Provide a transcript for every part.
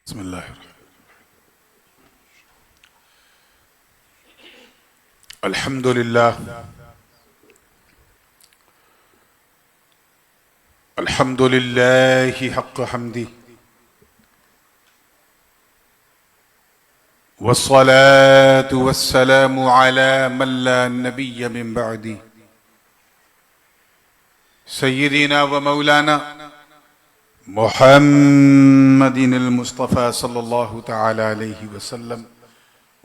बिस्मिल्लाह। अल्हम्दुलिल्लाह अल्हम्दुलिल्लाहि हक़्क़ हम्दी वस्सलातु वस्सलामु अला मन ला नबिय्य मिन बअदी सय्यिदिना व मौलाना मुहम्मदिनिल मुस्तफ़ा सल्लल्लाहु तआला अलैहि वसल्लम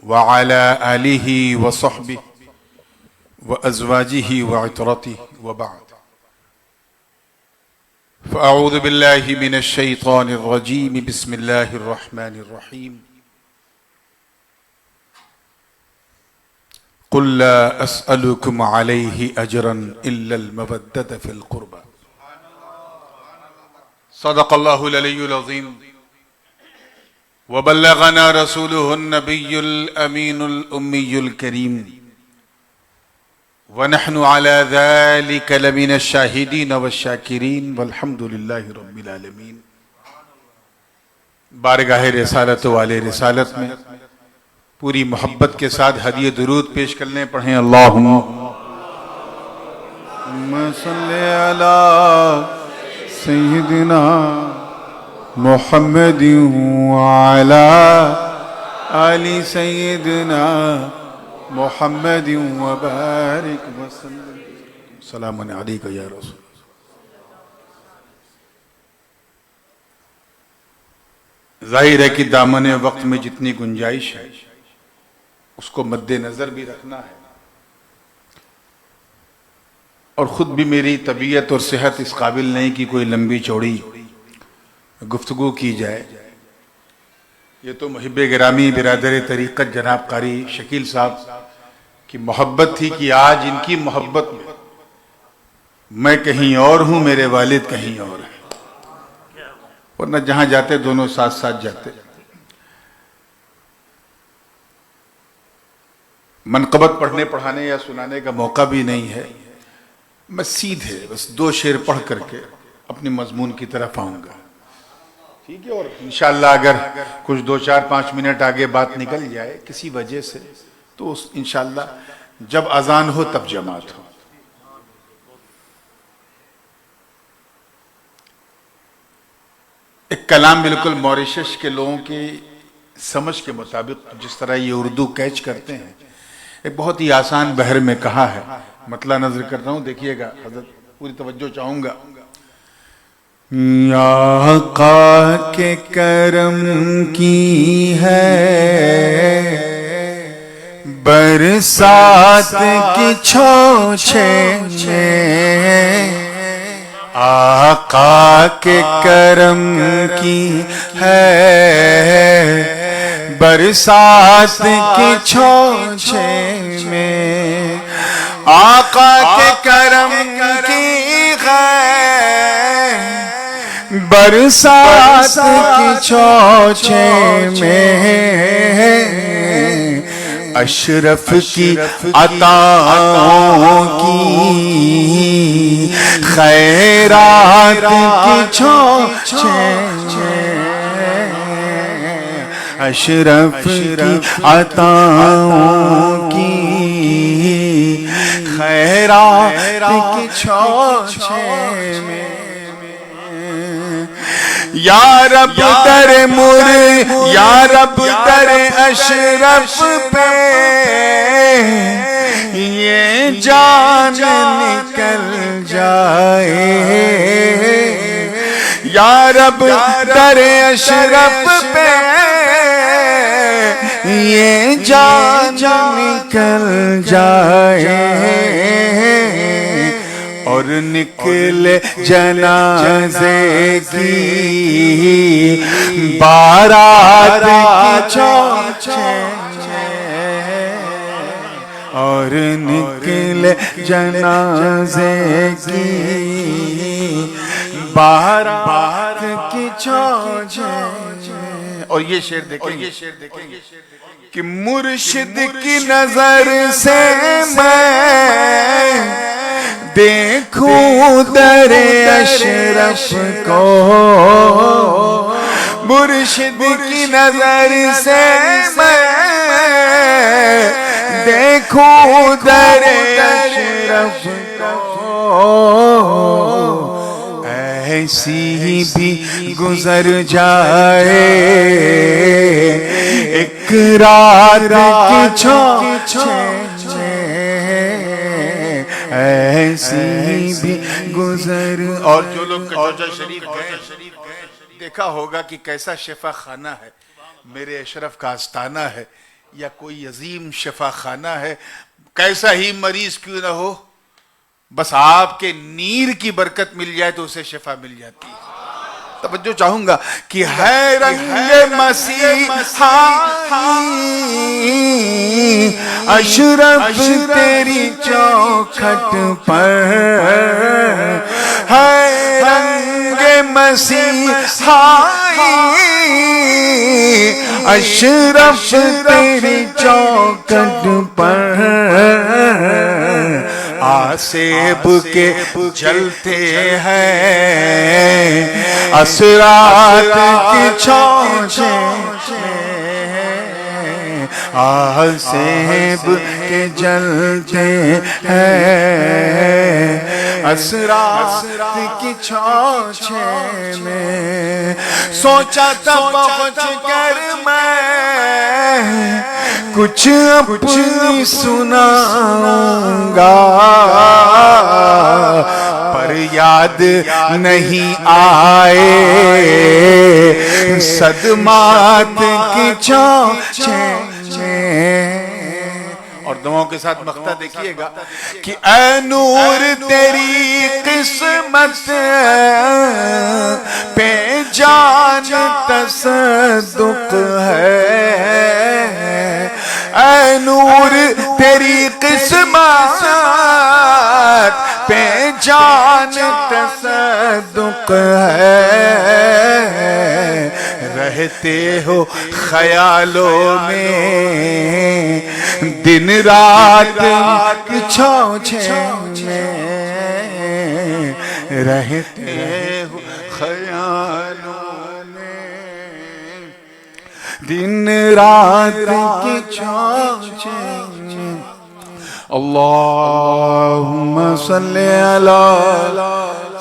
व अला आलिहि व सहबिहि व अज़वाजिहि व इतरतिहि व बअद। फ़अऊज़ु बिल्लाहि मिनश शैतानिर रजीम। बिस्मिल्लाहिर रहमानिर रहीम। क़ुल ला अस्अलुकुम अलैहि अजरन इल्लल मवद्दत फ़िल क़ुरबा। सदक़ल्लाहुल अलियुल अज़ीम व बल्लगना रसूलुहुन नबियुल अमीनुल उम्मियुल करीम व नहनु अला ज़ालिका लमिनश शाहिदीन वश्शाकिरीन वल्हम्दुलिल्लाहि रब्बिल आलमीन। बारगाह रिसालत वाले रिसालत में पूरी मोहब्बत के साथ हदिये दुरूद पेश करने पढ़ें। अल्लाहुम्मा सल्लि अला सय्यिदिना मुहम्मदिन व अला आलि सय्यिदिना मुहम्मदिन व बारिक वसल्लम। सलामुन अलैका या रसूल। जाहिर है कि दामन वक्त में जितनी गुंजाइश है उसको मद्देनजर भी रखना है, और खुद भी मेरी तबीयत और सेहत इस काबिल नहीं कि कोई लंबी चौड़ी गुफ्तगू की जाए। ये तो मुहिब्बे गिरामी बिरादर तरीक़त जनाब कारी शकील साहब की मोहब्बत थी कि आज इनकी मोहब्बत में मैं कहीं और हूं, मेरे वालिद कहीं और हैं, वरना जहां जाते दोनों साथ साथ जाते। मनक़बत पढ़ने पढ़ाने या सुनाने का मौका भी नहीं है। मैं सीधे बस दो शेर पढ़ करके अपनी मजमून की तरफ आऊंगा, ठीक है? और इंशाअल्लाह अगर कुछ 2-4-5 मिनट आगे बात निकल जाए किसी वजह से तो इंशाअल्लाह जब अजान हो तब जमात हो। एक कलाम बिल्कुल मॉरिशस के लोगों की समझ के मुताबिक जिस तरह ये उर्दू कैच करते हैं, एक बहुत ही आसान बहर में कहा है। मतला नजर कर रहा हूं, देखिएगा हजरत, पूरी तवज्जो चाहूंगा। या आका के करम की है बरसात की छोछे, आका के करम की है बरसात की छोछे में, आका के करम की है बरसात की छोछे में, अशरफ की अताओं की खैरात की छोछे में, अशरफ की अताओं की खैरात की छोछे में, या रब दर मुर, या रब दर अशरफ पे ये जान निकल जाए, या रब दर अशरफ पे ये जान निकल जाए, और निकले जनाजे की बारात की छोछे, और निकले जनाजे की बारात की छोछे। और ये शेर देखेंगे कि मुर्शिद की नजर से मैं देखूं दरे अशरफ को, मुर्शिद की नजर से मैं देखूं दरे अशरफ को, ऐसी भी गुजर जाए एक रात की छाँव, ऐसी भी गुजर। और जो लोग कटौजा शरीफ गए देखा होगा कि कैसा शफा खाना है, मेरे अशरफ का आस्ताना है या कोई अजीम शफा खाना है। कैसा ही मरीज क्यों ना हो, बस आपके नीर की बरकत मिल जाए तो उसे शफा मिल जाती है। तवज्जो चाहूंगा कि है रंग मसीहा अशरफ तेरी चौखट पर, है रंग मसीहा अशरफ तेरी चौखट पर, आसेब के जलते हैं असरात की छाँचे, आसेब के जलते हैं असरात की छाँचे में। सोचा था पहुँच कर मैं कुछ अपनी सुनाऊंगा, पर याद नहीं आए सदमात की छाँचे। और दुआओं के साथ मख्ता देखिएगा कि ऐ नूर तेरी किस्मत पे जान तसद्दुक है, ऐ नूर तेरी किस्मत पे जान तसद्दुक है, रहते हो ख्यालों में दिन रात की छाँचे में, रहते हो ख्यालों में दिन रात की छाँचे में। अल्लाहुम्मा सल्ली अला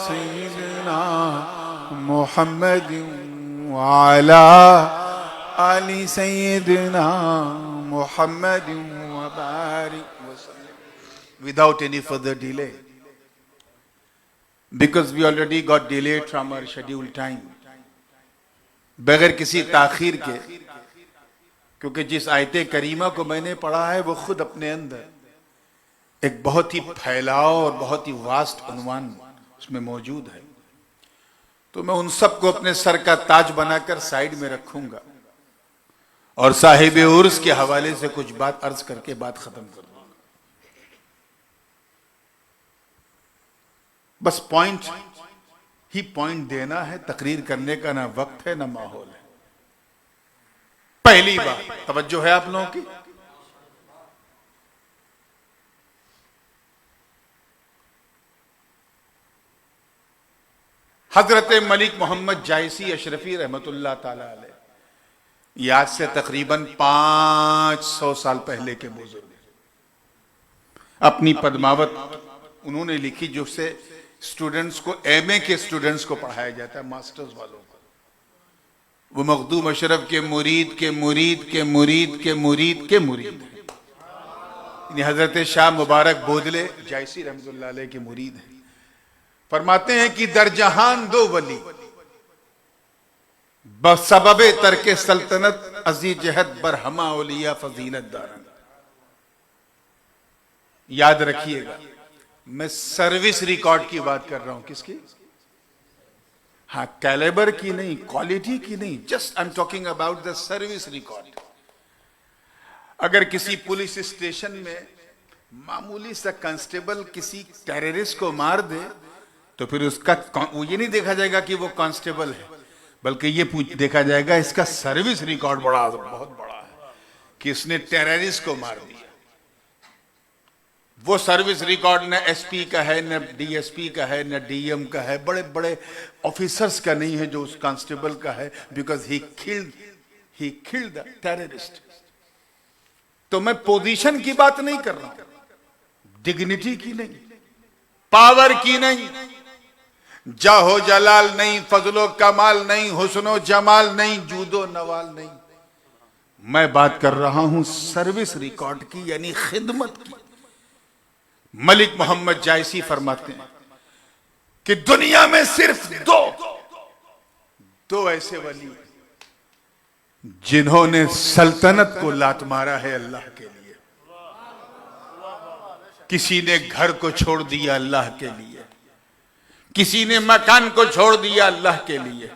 सय्यिदिना मुहम्मद व अला आलि सय्यिदिना मुहम्मद व बारिक वसल्लम। Without any further delay, because we already got delayed from our scheduled time, बगैर किसी ताखीर के, क्योंकि जिस आयते करीमा को मैंने पढ़ा है वो खुद अपने अंदर एक बहुत ही फैलाव और बहुत ही वास्ट उन्वान उसमें मौजूद है, तो मैं उन सब को अपने सर का ताज बनाकर साइड में रखूंगा और साहिब उर्स के हवाले से कुछ बात अर्ज करके बात खत्म कर दूंगा। बस पॉइंट ही पॉइंट देना है, तकरीर करने का ना वक्त है ना माहौल है। पहली बात, तवज्जो है आप लोगों की, हजरत मलिक मोहम्मद जायसी अशरफी रहमतुल्लाह ताला अलैह, ये आज से तकरीबन 500 साल पहले के बुजुर्ग, अपनी पद्मावत उन्होंने लिखी, जो से स्टूडेंट्स को, एमए के स्टूडेंट्स को पढ़ाया जाता है, मास्टर्स वालों को। वो मखदूम अशरफ के मुरीद के मुरीद के मुरीद के मुरीद के मुरीद है। हजरत शाह मुबारक बोदले जायसी रहमतुल्लाह अलैह के मुरीद हैं। फरमाते हैं कि दरजहान दो वली बसबबे तरके सल्तनत अजीज जहद बरहमा औलिया फजीलत दारन। याद रखिएगा, मैं सर्विस रिकॉर्ड की बात कर रहा हूं। किसकी? हाँ, कैलिबर की नहीं, क्वालिटी की नहीं, just I am talking about the service record. अगर किसी पुलिस स्टेशन में मामूली सा कांस्टेबल किसी टेररिस्ट को मार दे तो फिर उसका वो ये नहीं देखा जाएगा कि वो कांस्टेबल है, बल्कि ये देखा जाएगा इसका सर्विस रिकॉर्ड बहुत बड़ा है कि इसने टेररिस्ट को मार दिया। वो सर्विस रिकॉर्ड न एसपी का है, न डीएसपी का है, न डीएम का है, बड़े बड़े ऑफिसर्स का नहीं है जो उस कांस्टेबल का है, because he killed the terrorist. तो मैं पोजीशन की बात नहीं कर रहा हूं, डिग्निटी की नहीं, पावर की नहीं, जाहो जलाल नहीं, फजलो कमाल नहीं, हुस्नो जमाल नहीं, जूदो नवाल नहीं। मैं बात कर रहा हूं सर्विस रिकॉर्ड की, यानी खिदमत की। मलिक मोहम्मद जायसी फरमाते हैं कि दुनिया में सिर्फ दो ऐसे वली जिन्होंने सल्तनत को लात मारा है अल्लाह के लिए। किसी ने घर को छोड़ दिया अल्लाह के लिए, किसी ने मकान को छोड़ दिया अल्लाह के लिए,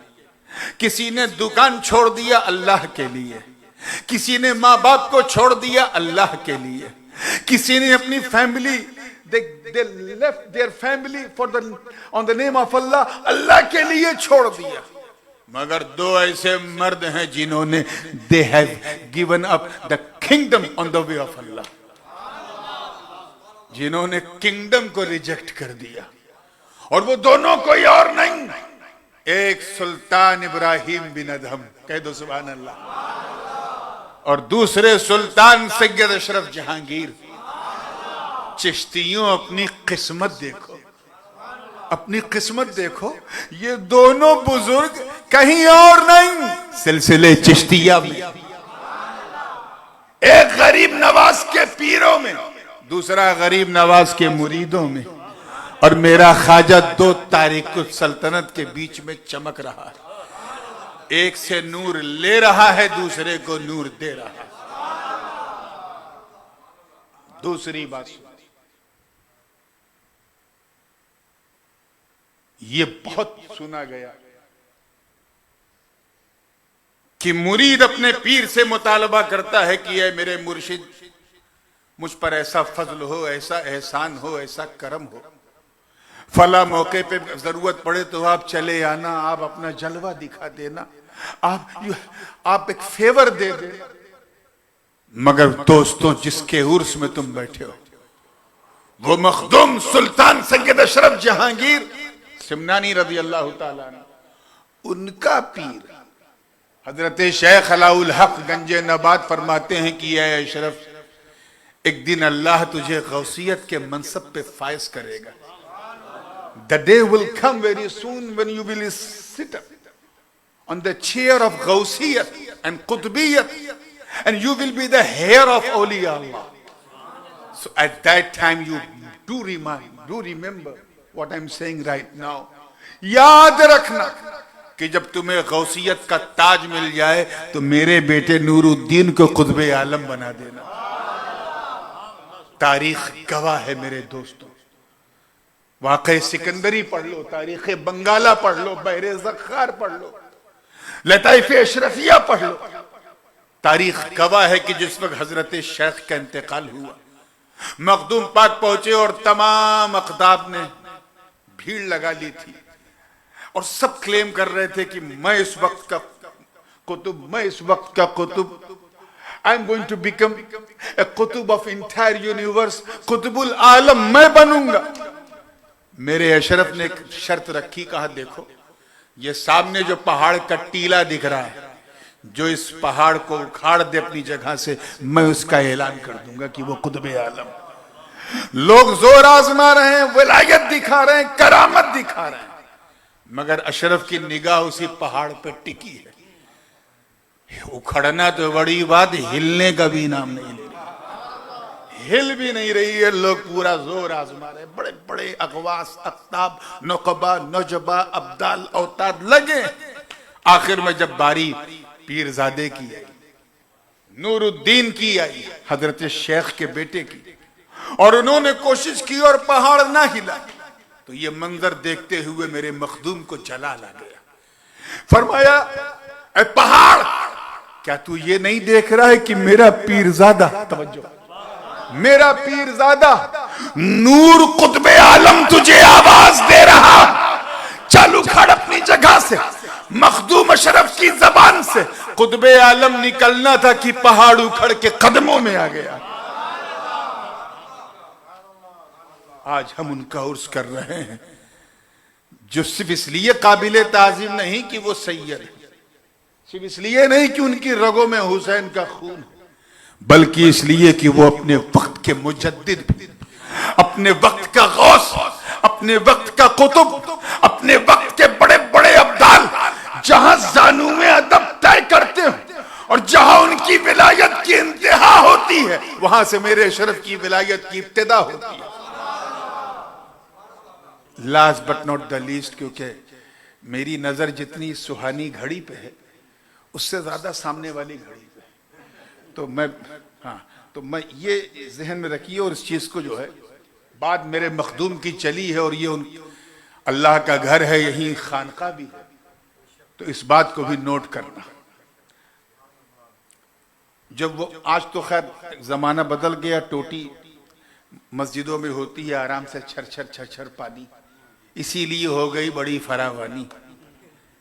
किसी ने दुकान छोड़ दिया अल्लाह के लिए, किसी ने माँ बाप को छोड़ दिया अल्लाह के लिए, किसी ने अपनी family they left their family on the name of Allah, अल्लाह के लिए छोड़ दिया। मगर दो ऐसे मर्द हैं जिन्होंने they have given up the kingdom on the way of Allah, जिन्होंने किंगडम को रिजेक्ट कर दिया। और वो दोनों कोई और नहीं, एक सुल्तान इब्राहिम बिन अदहम, कह दो सुभान अल्लाह, और दूसरे सुल्तान सैयद अशरफ जहांगीर। चिश्तियों अपनी किस्मत देखो, अपनी किस्मत देखो, ये दोनों बुजुर्ग कहीं और नहीं, सिलसिले चिश्तिया में, एक गरीब नवाज के पीरों में, दूसरा गरीब नवाज के मुरीदों में। और मेरा ख्वाजा 2 तारीख सल्तनत के बीच में चमक रहा है, एक से नूर ले रहा है, दूसरे को नूर दे रहा है। दूसरी बात, ये बहुत सुना गया कि मुरीद अपने पीर से मुतालबा करता है कि ऐ मेरे मुर्शिद, मुझ पर ऐसा फजल हो, ऐसा एहसान हो, ऐसा करम हो, फला मौके पे जरूरत पड़े तो आप चले आना, आप अपना जलवा दिखा देना, आप एक फेवर दे दे। मगर दोस्तों, जिसके उर्स में तुम बैठे हो, वो मखदूम सुल्तान सैयद अशरफ जहांगीर सिमनानी रज़ी अल्लाह ताला अन्हु, उनका पीर हजरत शेख अलाउल हक गंजे नबात फरमाते हैं कि ये अशरफ, एक दिन अल्लाह तुझे गौसियत के मनसब पे फायज करेगा। The day will come very soon when you will sit on the chair of Ghausiyat and Qutbiyat, and you will be the heir of Awliya Allah. So at that time you do remember what I'm saying right now. याद रखना कि जब तुम्हें गौसियत का ताज मिल जाए तो मेरे बेटे नूरुद्दीन को कुतुब आलम बना देना। तारीख गवाह है मेरे दोस्तों, वाक़े सिकंदरी पढ़ लो, तारीख बंगाला पढ़ लो, बहरे ज़ख़्ख़ार पढ़ लो, लताइफ अशरफिया पढ़ लो। तारीख गवाह है कि जिस वक्त हजरत शेख का इंतकाल हुआ, मखदूम पाक पहुंचे और तमाम अक़ताब ने भीड़ लगा ली थी और सब क्लेम कर रहे थे कि मैं इस वक्त का कुतुब, मैं इस वक्त का कुतुब, I am going to become a कुतुब ऑफ इंटायर यूनिवर्स, कुतुबुल आलम मैं बनूंगा। मेरे अशरफ ने एक शर्त रखी, कहा देखो ये सामने जो पहाड़ का टीला दिख रहा है, जो इस पहाड़ को उखाड़ दे अपनी जगह से, मैं उसका ऐलान कर दूंगा कि वो कुतुब आलम। लोग जोर आजमा रहे हैं, विलायत दिखा रहे हैं, करामत दिखा रहे हैं, मगर अशरफ की निगाह उसी पहाड़ पर टिकी है। उखड़ना तो बड़ी बात, हिलने का भी नाम नहीं ले रही, हिल भी नहीं रही है। लोग पूरा जोर आजमा रहे हैं, बड़े बड़े अगवास, अख्ताब, नुकबा, नौजबा, अब्दाल, औताद लगे। आखिर में जब बारी पीरजादे की आई, नूरुद्दीन की आई, हजरत शेख के बेटे की, और उन्होंने कोशिश की और पहाड़ ना हिला, तो ये मंजर देखते हुए मेरे मखदूम को जलाल आ गया। फरमाया, ए पहाड़, क्या तू ये नहीं देख रहा है कि मेरा पीरजादा, तवज्जो, मेरा पीरजादा नूर कुतुब आलम तुझे आवाज दे रहा, चल उखड़ अपनी जगह से। मखदूम अशरफ की जबान से कुतुब आलम निकलना था कि पहाड़ उखड़ के कदमों में आ गया। आज हम उनका उर्स कर रहे हैं, जो सिर्फ इसलिए काबिले ताजीम नहीं कि वो सैयद है, सिर्फ इसलिए नहीं कि उनकी रगों में हुसैन का खून है, बल्कि इसलिए कि वो अपने वक्त के मुजद्दिद भी, अपने वक्त का गौस, अपने वक्त का कुतुब, अपने वक्त के बड़े बड़े अब्दाल, जहां जानू में अदब तय करते हैं और जहां उनकी विलायत की इंतहा होती है, वहां से मेरे शरफ की विलायत की इब्तिदा होती है। Last but not the least, क्योंकि मेरी नजर जितनी सुहानी घड़ी पे है उससे ज्यादा सामने वाली घड़ी पे है, तो मैं ये जहन में रखिए, और इस चीज को जो है बात मेरे मखदूम की चली है, और ये अल्लाह का घर है, यही खानका भी है, तो इस बात को भी नोट करना। जब वो, आज तो खैर जमाना बदल गया, टोटी मस्जिदों में होती है आराम से, छर छर छर छर पानी, इसीलिए हो गई बड़ी फरावानी,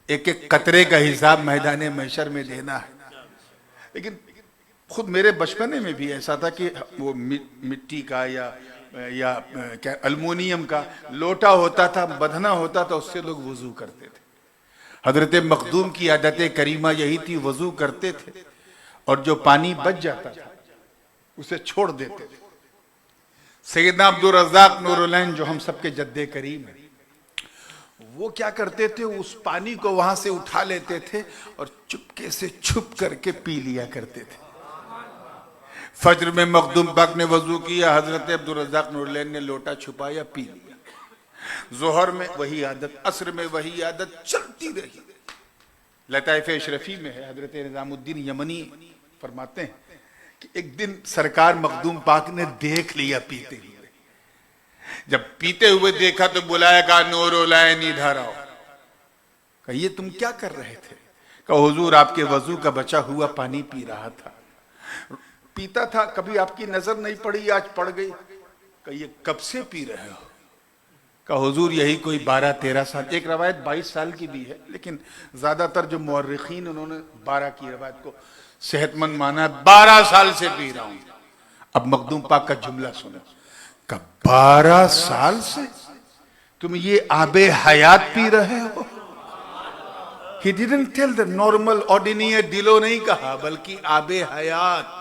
एक एक कतरे का हिसाब मैदाने महशर में देना है। लेकिन खुद मेरे बचपने में भी ऐसा था कि वो मिट्टी का या क्या अल्मुनियम का लोटा होता था, बधना होता था, उससे लोग वुजू करते थे। हजरत मखदूम की आदत करीमा यही थी, वजू करते थे और जो पानी बच जाता था उसे छोड़ देते थे। सैयदना अब्दुल रज़्ज़ाक नूरुलैन, जो हम सबके जद्दे करीम है, वो क्या करते थे, उस पानी को वहां से उठा लेते थे और चुपके से छुप करके पी लिया करते थे। फज्र में मखदूम पाक ने वजू किया, हजरत अब्दुल रज़्ज़ाक नूरुलैन ने लोटा छुपाया, पी लिया। जोहर में वही आदत, असर में वही आदत चलती रही। लताइफ अशरफी में है, हजरत निजामुद्दीन यमनी फरमाते हैं कि एक दिन सरकार मखदूम पाक ने देख लिया पीते हुए। जब पीते हुए देखा तो बुलाया, कहा नूरुलैन इधर आओ। कहिए तुम क्या कर रहे थे? कहा हुजूर आपके वजू का बचा हुआ पानी पी रहा था। पीता था, कभी आपकी नजर नहीं पड़ी, आज पड़ गई। कहिए कब से पी रहे हो? कहा हुजूर यही कोई 12-13 साल, एक रवायत 22 साल की भी है, लेकिन ज्यादातर जो मुअर्रिखीन उन्होंने 12 की रवायत को सेहतमंद माना। 12 साल से पी रहा हूं। अब मखदूम पाक का जुमला सुनो, कब 12 साल से तुम ये आबे हयात पी रहे हो? He didn't tell the normal ordinary दिलो नहीं कहा, बल्कि आबे हयात,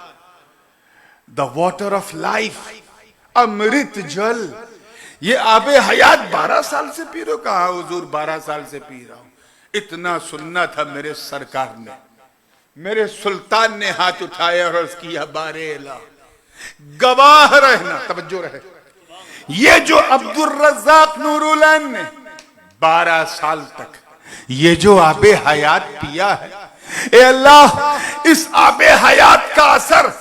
द वाटर ऑफ लाइफ, अमृत जल, ये आबे हयात 12 साल से पी रहे हो? कहा हुजूर 12 साल से पी रहा हूं। इतना सुनना था मेरे सरकार ने, मेरे सुल्तान ने हाथ उठाया और अर्ज किया, बारेला गवाह रहना, तवज्जो रहे, ये जो अब्दुल रज़्ज़ाक नूरुलैन ने 12 साल तक ये जो आबे हयात पिया है, ए अल्लाह इस आबे हयात का असर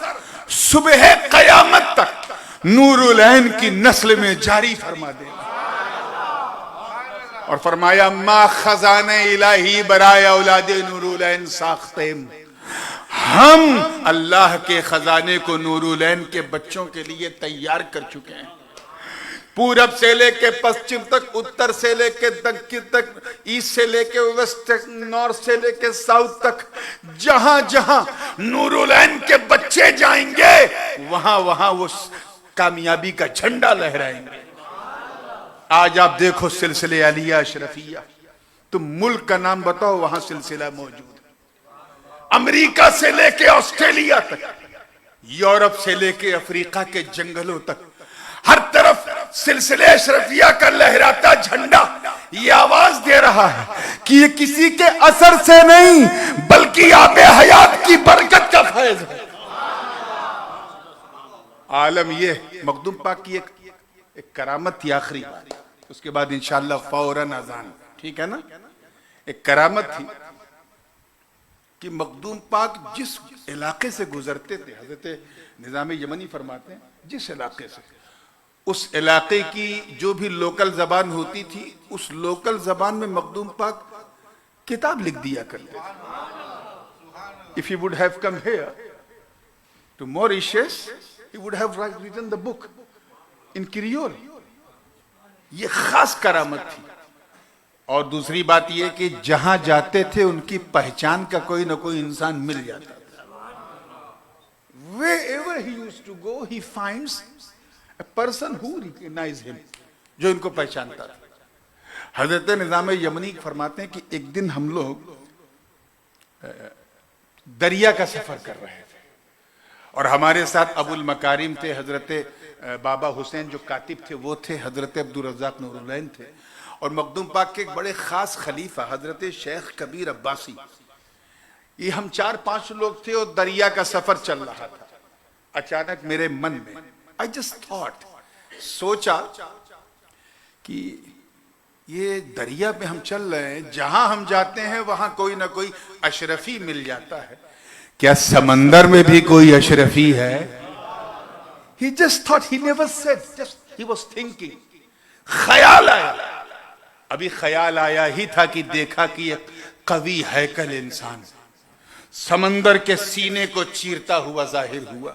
सुबह कयामत तक नूरुलैन की नस्ल में जारी फरमा दे। और फरमाया, मा खजाने इलाही बराए औलादे नूरुलैन साख्तेम, हम अल्लाह के खजाने को नूरुलैन के बच्चों के लिए तैयार कर चुके हैं। पूरब से लेके पश्चिम तक, उत्तर से लेके दक्षिण तक, ईस्ट से लेके वेस्ट तक, नॉर्थ से लेके साउथ तक, जहां जहां नूरुलैन के बच्चे जाएंगे वहां वहां वो कामयाबी का झंडा लहराएंगे। आज आप देखो सिलसिले आलिया अशरफिया, तुम मुल्क का नाम बताओ, वहां सिलसिला मौजूद है। अमेरिका से लेके ऑस्ट्रेलिया तक, यूरोप से लेके अफ्रीका के जंगलों तक, हर तरफ सिलसिले अशरफिया का लहराता झंडा ये आवाज दे रहा है कि ये किसी के असर से नहीं, बल्कि आबे हयात की बरकत का फैज है। आलम ये मखदूम पाक की एक करामत थी। आखिरी, उसके बाद इंशाअल्लाह फौरन अजान, ठीक है ना। एक करामत थी कि मखदूम पाक जिस इलाके से गुजरते थे, हजरत निजाम यमनी फरमाते हैं, जिस इलाके से, उस इलाके की जो भी लोकल जबान होती थी, उस लोकल जबान में मखदूम पाक किताब लिख दिया करते थे। If you would have come here to Mauritius, he would have written the book in Creole। ये खास करामत थी। और दूसरी बात ये कि जहां जाते थे उनकी पहचान का कोई ना कोई इंसान मिल जाता था। Wherever he used to go, he finds a person who recognized him, जो इनको पहचानता था। हजरत निजाम यमनी फरमाते हैं कि एक दिन हम लोग दरिया का सफर कर रहे थे और हमारे साथ अबुल मकारिम थे, हजरत बाबा हुसैन जो कातिब थे वो थे, हजरत अब्दुल रज़्ज़ाक़ नूरुल्लैन थे, और मखदूम पाक के एक बड़े खास खलीफा हजरत शेख कबीर अब्बासी। ये हम 4-5 लोग थे और दरिया का सफर चल रहा था। अचानक मेरे मन में आई जस्ट थॉट, सोचा कि ये दरिया पे हम चल रहे हैं, जहां हम जाते हैं वहां कोई ना कोई अशरफी मिल जाता है, क्या समंदर में भी कोई अशरफी है? He just thought, he never said, just he was thinking. ख्याल आया, अभी ख्याल आया ही था कि देखा कि एक कवि हैकल इंसान समंदर के सीने को चीरता हुआ जाहिर हुआ,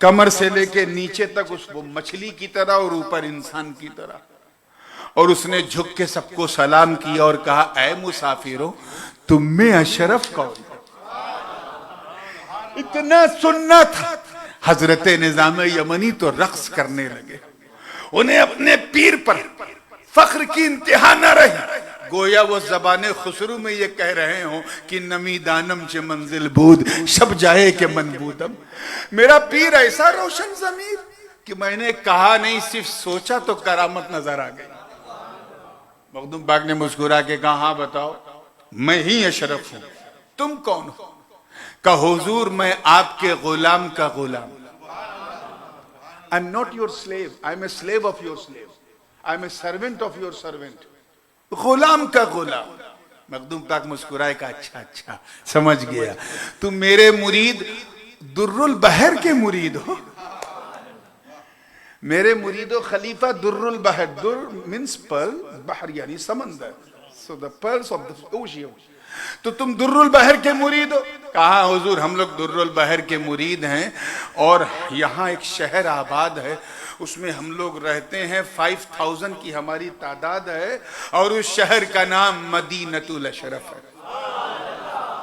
कमर से लेके नीचे तक उस वो मछली की तरह और ऊपर इंसान की तरह, और उसने झुक के सबको सलाम किया और कहा, ऐ मुसाफिरों, तुम में अशरफ कौन? इतना सुनना था। हजरत निजाम यमनी तो रक्स करने लगे, उन्हें अपने पीर पर फख्र की इंतहा न रही, गोया वो ज़बाने खुसरू में ये कह रहे हो कि नमी दानम च मंजिल बूद शब जाए के मनबूदम। मेरा पीर ऐसा रोशन ज़मीर कि मैंने कहा नहीं, सिर्फ सोचा तो करामत नजर आ गई। मखदूम पाक ने मुस्कुरा के कहा, हाँ बताओ, मैं ही अशरफ हूं, तुम कौन हो? का हुजूर, मैं आपके गुलाम का गुलाम। I am not your slave, I am a slave of your slave, I am a servant of your servant. गुलाम का गुलाम। मखदूम पाक मुस्कुराए का, अच्छा अच्छा समझ गया, तुम मेरे मुरीद दुर्रुल बहर के मुरीद हो। मेरे मुरीदो खलीफा दुर्रुल बहर, दुर मीन्स पर्ल, बहर यानी समंदर, so the pearls of the ocean. तो तुम दुर्रुल बहर के मुरीद हो? कहा, हुजूर हम लोग दुर्रुल बहर के मुरीद हैं और यहाँ एक शहर आबाद है, उसमें हम लोग रहते हैं, 5000 की हमारी तादाद है, और उस शहर का नाम मदीनतुल अशरफ है।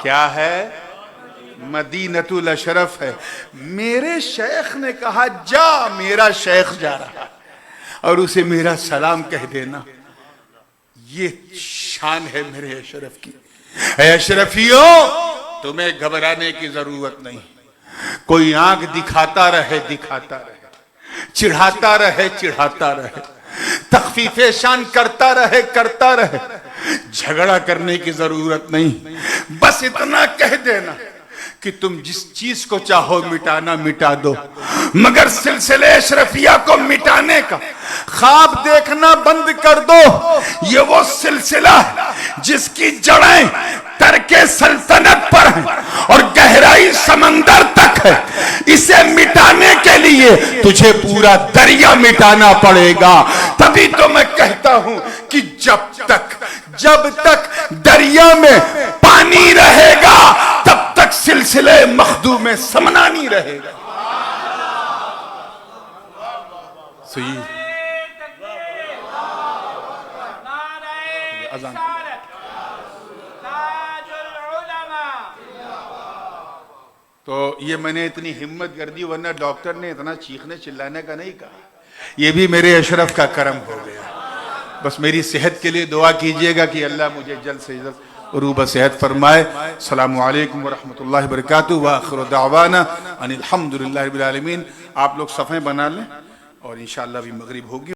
क्या है? मदीनतुल अशरफ है। मेरे शेख ने कहा, जा, मेरा शेख जा रहा है और उसे मेरा सलाम कह देना। ये शान है मेरे अशरफ की। अशरफियों, तुम्हें घबराने की जरूरत नहीं। कोई आंख दिखाता रहे दिखाता रहे, चिढ़ाता रहे चिढ़ाता रहे, तखफीफे शान करता रहे करता रहे, झगड़ा करने की जरूरत नहीं। बस इतना कह देना कि तुम जिस चीज को चाहो मिटाना मिटा दो, मगर सिलसिले अशरफिया को मिटाने का ख्वाब देखना बंद कर दो। ये वो सिलसिला है जिसकी जड़ें तरके सल्तनत पर हैं और गहराई समंदर तक है। इसे मिटाने के लिए तुझे पूरा दरिया मिटाना पड़ेगा। तभी तो मैं कहता हूं कि जब तक दरिया में पानी रहेगा, तब तक सिलसिले मखदूम में समना नहीं रहेगा। सही अज़ान। तो ये मैंने इतनी हिम्मत कर दी, वरना डॉक्टर ने इतना चीखने चिल्लाने का नहीं कहा। ये भी मेरे अशरफ का करम हो गया। बस मेरी सेहत के लिए दुआ कीजिएगा कि अल्लाह मुझे जल्द से जल्द रूब सेहत फरमाए। अस्सलामु अलैकुम व रहमतुल्लाहि व बरकातुहू व आखिरु दावाना अनिल हम्दुलिल्लाहि रब्बिल आलमीन। आप लोग सफ़े बना लें और इंशाअल्लाह भी मगरिब होगी।